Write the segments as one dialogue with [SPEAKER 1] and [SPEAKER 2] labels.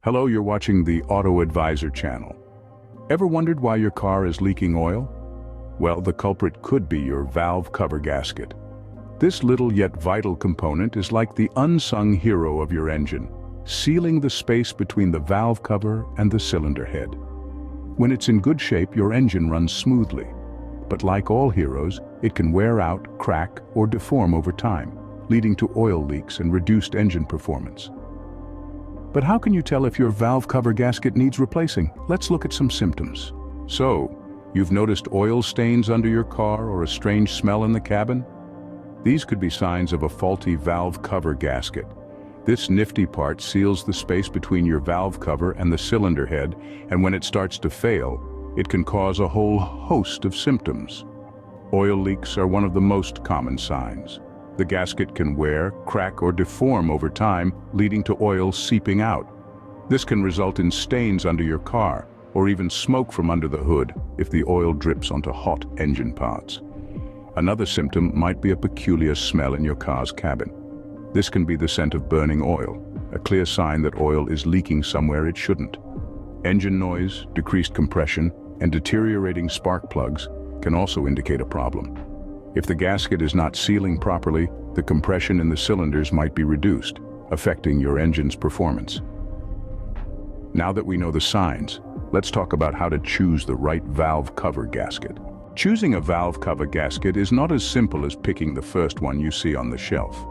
[SPEAKER 1] Hello, you're watching the Auto Advisor channel. Ever wondered why your car is leaking oil? Well, the culprit could be your valve cover gasket. This little yet vital component is like the unsung hero of your engine, sealing the space between the valve cover and the cylinder head. When it's in good shape, your engine runs smoothly. But like all heroes, it can wear out, crack, or deform over time, leading to oil leaks and reduced engine performance. But how can you tell if your valve cover gasket needs replacing? Let's look at some symptoms. So, you've noticed oil stains under your car or a strange smell in the cabin? These could be signs of a faulty valve cover gasket. This nifty part seals the space between your valve cover and the cylinder head, and when it starts to fail, it can cause a whole host of symptoms. Oil leaks are one of the most common signs. The gasket can wear, crack, or deform over time, leading to oil seeping out. This can result in stains under your car, or even smoke from under the hood if the oil drips onto hot engine parts. Another symptom might be a peculiar smell in your car's cabin. This can be the scent of burning oil, a clear sign that oil is leaking somewhere it shouldn't. Engine noise, decreased compression, and deteriorating spark plugs can also indicate a problem. If the gasket is not sealing properly, the compression in the cylinders might be reduced, affecting your engine's performance. Now that we know the signs, let's talk about how to choose the right valve cover gasket. Choosing a valve cover gasket is not as simple as picking the first one you see on the shelf.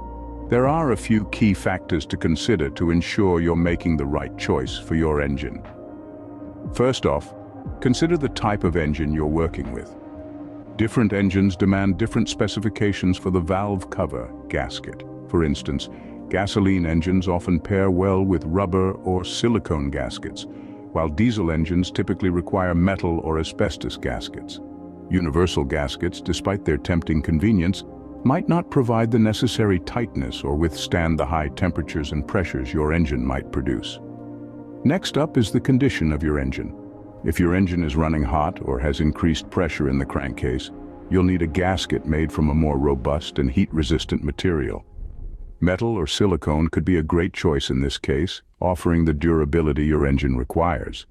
[SPEAKER 1] There are a few key factors to consider to ensure you're making the right choice for your engine. First off, consider the type of engine you're working with. Different engines demand different specifications for the valve cover gasket. For instance, gasoline engines often pair well with rubber or silicone gaskets, while diesel engines typically require metal or asbestos gaskets. Universal gaskets, despite their tempting convenience, might not provide the necessary tightness or withstand the high temperatures and pressures your engine might produce. Next up is the condition of your engine. If your engine is running hot or has increased pressure in the crankcase, you'll need a gasket made from a more robust and heat-resistant material. Metal or silicone could be a great choice in this case, offering the durability your engine requires.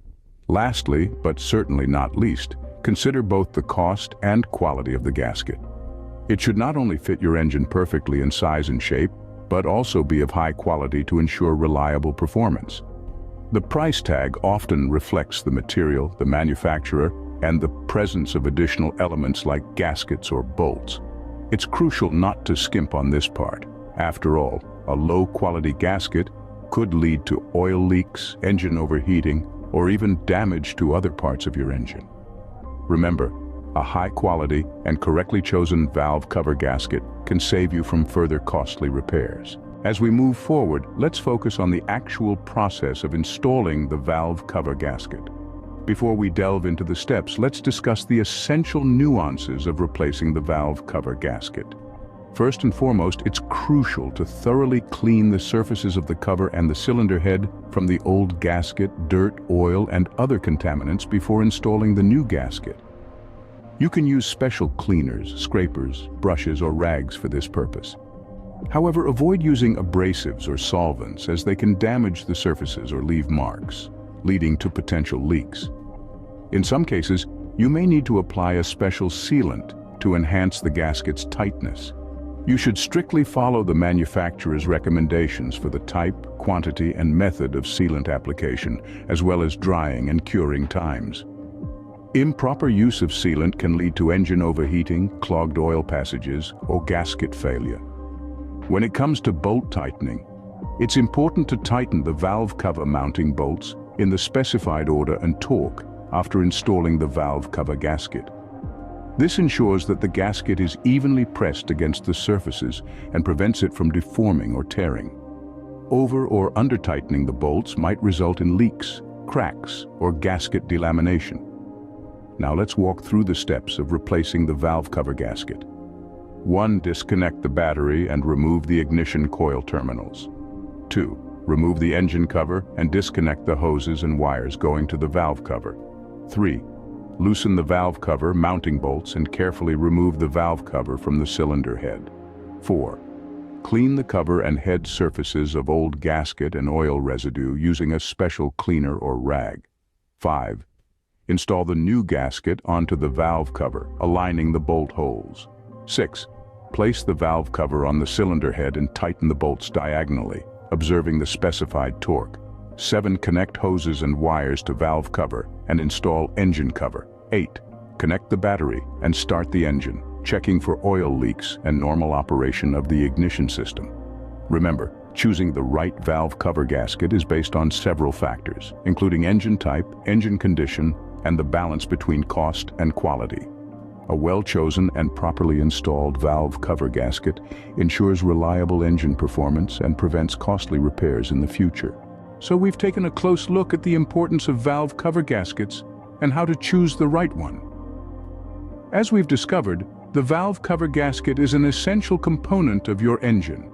[SPEAKER 1] Lastly, but certainly not least, consider both the cost and quality of the gasket. It should not only fit your engine perfectly in size and shape, but also be of high quality to ensure reliable performance. The price tag often reflects the material, the manufacturer, and the presence of additional elements like gaskets or bolts. It's crucial not to skimp on this part. After all, a low-quality gasket could lead to oil leaks, engine overheating, or even damage to other parts of your engine. Remember, a high-quality and correctly chosen valve cover gasket can save you from further costly repairs. As we move forward, let's focus on the actual process of installing the valve cover gasket. Before we delve into the steps, let's discuss the essential nuances of replacing the valve cover gasket. First and foremost, it's crucial to thoroughly clean the surfaces of the cover and the cylinder head from the old gasket, dirt, oil, and other contaminants before installing the new gasket. You can use special cleaners, scrapers, brushes, or rags for this purpose. However, avoid using abrasives or solvents as they can damage the surfaces or leave marks, leading to potential leaks. In some cases, you may need to apply a special sealant to enhance the gasket's tightness. You should strictly follow the manufacturer's recommendations for the type, quantity, and method of sealant application, as well as drying and curing times. Improper use of sealant can lead to engine overheating, clogged oil passages, or gasket failure. When it comes to bolt tightening, it's important to tighten the valve cover mounting bolts in the specified order and torque after installing the valve cover gasket. This ensures that the gasket is evenly pressed against the surfaces and prevents it from deforming or tearing. Over or under tightening the bolts might result in leaks, cracks, or gasket delamination. Now let's walk through the steps of replacing the valve cover gasket. 1. Disconnect the battery and remove the ignition coil terminals. 2. Remove the engine cover and disconnect the hoses and wires going to the valve cover. 3. Loosen the valve cover mounting bolts and carefully remove the valve cover from the cylinder head. 4. Clean the cover and head surfaces of old gasket and oil residue using a special cleaner or rag. 5. Install the new gasket onto the valve cover, aligning the bolt holes. 6. Place the valve cover on the cylinder head and tighten the bolts diagonally, observing the specified torque. 7. Connect hoses and wires to valve cover and install engine cover. 8. Connect the battery and start the engine, checking for oil leaks and normal operation of the ignition system. Remember, choosing the right valve cover gasket is based on several factors, including engine type, engine condition, and the balance between cost and quality. A well-chosen and properly installed valve cover gasket ensures reliable engine performance and prevents costly repairs in the future. So we've taken a close look at the importance of valve cover gaskets and how to choose the right one. As we've discovered, the valve cover gasket is an essential component of your engine.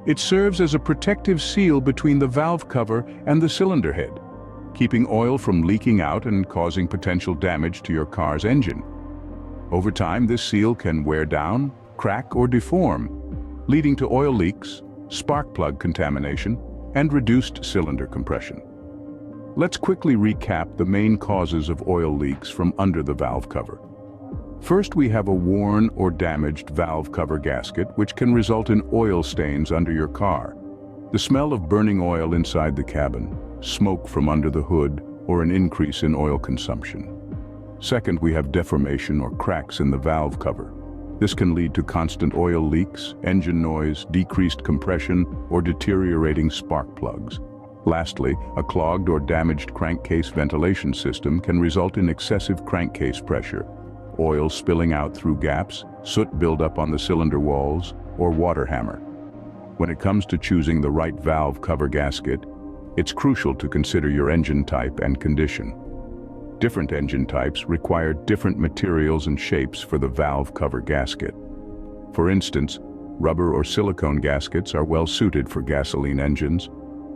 [SPEAKER 1] It serves as a protective seal between the valve cover and the cylinder head, keeping oil from leaking out and causing potential damage to your car's engine. Over time, this seal can wear down, crack, or deform, leading to oil leaks, spark plug contamination, and reduced cylinder compression. Let's quickly recap the main causes of oil leaks from under the valve cover. First, we have a worn or damaged valve cover gasket, which can result in oil stains under your car. The smell of burning oil inside the cabin, smoke from under the hood, or an increase in oil consumption. Second, we have deformation or cracks in the valve cover. This can lead to constant oil leaks, engine noise, decreased compression, or deteriorating spark plugs. Lastly, a clogged or damaged crankcase ventilation system can result in excessive crankcase pressure, oil spilling out through gaps, soot buildup on the cylinder walls, or water hammer. When it comes to choosing the right valve cover gasket, it's crucial to consider your engine type and condition. Different engine types require different materials and shapes for the valve cover gasket. For instance, rubber or silicone gaskets are well suited for gasoline engines,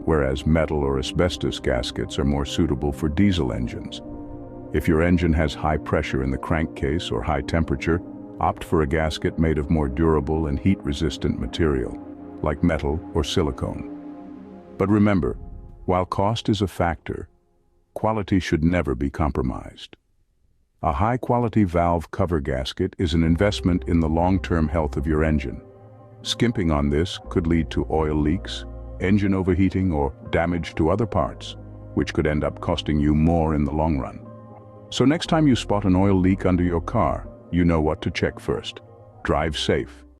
[SPEAKER 1] whereas metal or asbestos gaskets are more suitable for diesel engines. If your engine has high pressure in the crankcase or high temperature, opt for a gasket made of more durable and heat-resistant material, like metal or silicone. But remember, while cost is a factor, quality should never be compromised. A high-quality valve cover gasket is an investment in the long-term health of your engine. Skimping on this could lead to oil leaks, engine overheating, or damage to other parts, which could end up costing you more in the long run. So next time you spot an oil leak under your car, you know what to check first. Drive safe